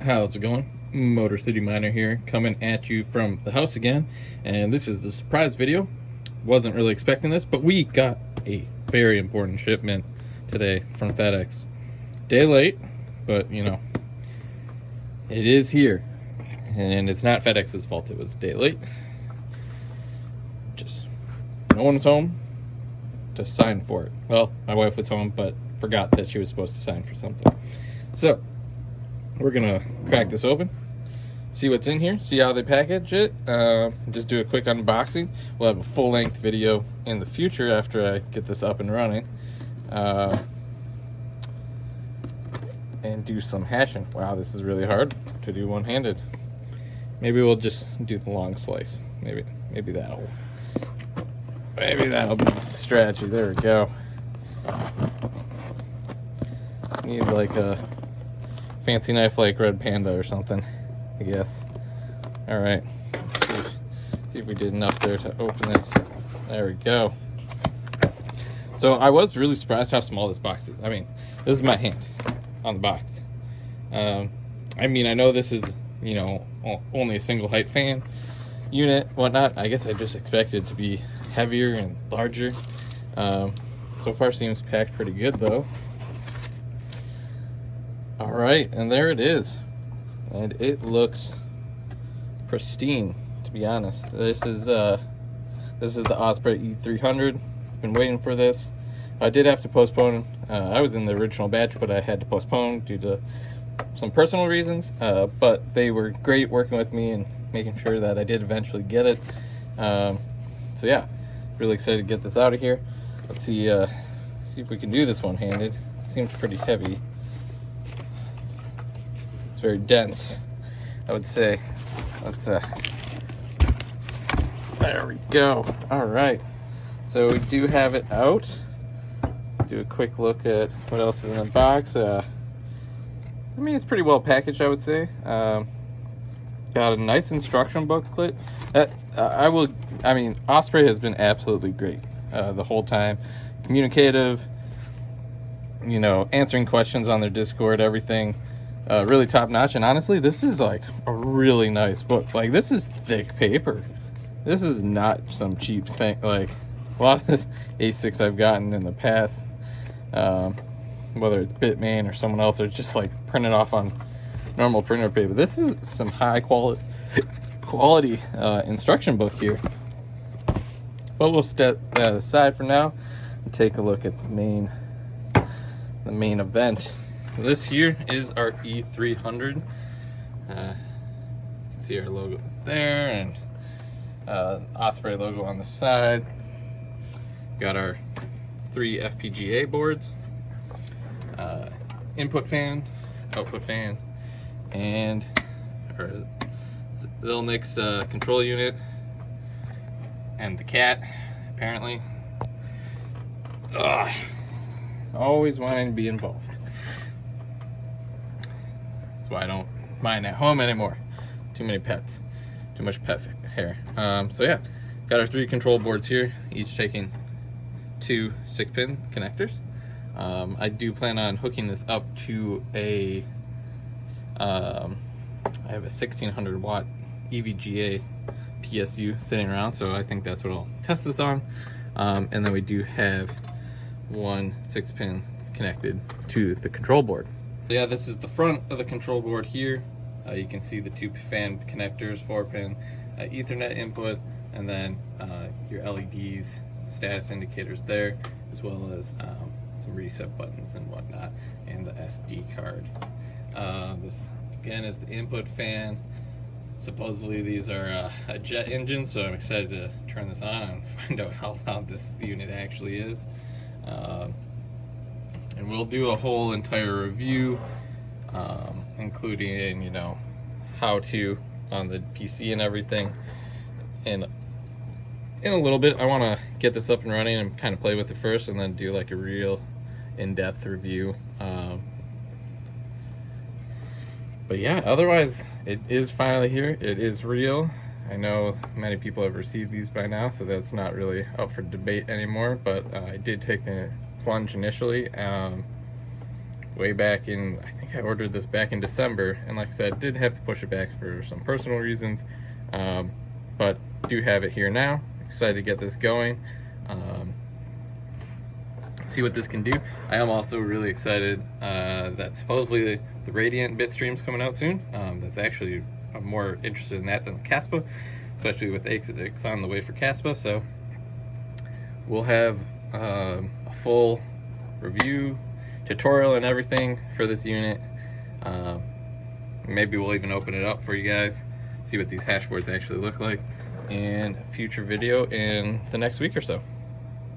How's it going? Motor City Miner here, coming at you from the house again, and this is the surprise video. Wasn't really expecting this, but we got a very important shipment today from FedEx. Day late, but you know, it is here, and it's not FedEx's fault. It was a day late. Just no one was home to sign for it. Well, my wife was home, but forgot that she was supposed to sign for something. So we're gonna crack this open, see what's in here, see how they package it, just do a quick unboxing. We'll have a full-length video in the future after I get this up and running, and do some hashing. Wow, this is really hard to do one-handed. Maybe we'll just do the long slice. Maybe that'll be the strategy. There we go. Need like a fancy knife like Red Panda or something, I guess. Alright, see if we did enough there to open this. There we go. So I was really surprised how small this box is. I mean, this is my hand on the box. I mean, I know this is, you know, only a single height fan unit, whatnot. I guess I just expected it to be heavier and larger. So far seems packed pretty good though. All right, and there it is, and it looks pristine, to be honest. This is the Osprey E300. Been waiting for this. I did have to postpone. I was in the original batch, but I had to postpone due to some personal reasons. But they were great working with me and making sure that I did eventually get it. So yeah, really excited to get this out of here. Let's see if we can do this one-handed. Seems pretty heavy. Very dense, I would say. Let's there we go. All right, so we do have it out. Do a quick look at what else is in the box. I mean, it's pretty well packaged, I would say. Got a nice instruction booklet. I mean, Osprey has been absolutely great the whole time. Communicative, you know, answering questions on their Discord, everything. Really top notch, and honestly, this is like a really nice book. Like, this is thick paper. This is not some cheap thing. Like a lot of this A6 I've gotten in the past, whether it's Bitmain or someone else, or just like printed off on normal printer paper. This is some high quality instruction book here. But we'll step that aside for now and take a look at the main event. So this here is our E300. See our logo there, and Osprey logo on the side. Got our 3 FPGA boards, input fan, output fan, and our Zilnix control unit, and the cat, apparently. Ugh. Always wanting to be involved. Why I don't mine at home anymore. Too many pets, too much pet hair. So yeah, got our 3 control boards here, each taking 2 6-pin connectors. I do plan on hooking this up to a I have a 1600 watt EVGA PSU sitting around, so I think that's what I'll test this on. And then we do have 1 6-pin connected to the control board. So yeah, this is the front of the control board here. You can see the 2 fan connectors, 4-pin Ethernet input, and then your LEDs, status indicators there, as well as some reset buttons and whatnot, and the SD card. This again is the input fan. Supposedly these are a jet engine, so I'm excited to turn this on and find out how loud this unit actually is. And we'll do a whole entire review, including, you know, how to on the PC and everything. And in a little bit, I want to get this up and running and kind of play with it first, and then do like a real in-depth review. But yeah, otherwise, it is finally here. It is real. I know many people have received these by now, so that's not really up for debate anymore, but I did take the plunge initially. way back in, I think I ordered this back in December, and like I said, did have to push it back for some personal reasons, but do have it here now. Excited to get this going, see what this can do. I am also really excited that supposedly the Radiant bit stream's coming out soon. That's actually, I'm more interested in that than the Caspa, especially with ASICs on the way for Caspa. So we'll have a full review, tutorial, and everything for this unit. Maybe we'll even open it up for you guys, see what these hash boards actually look like in a future video in the next week or so.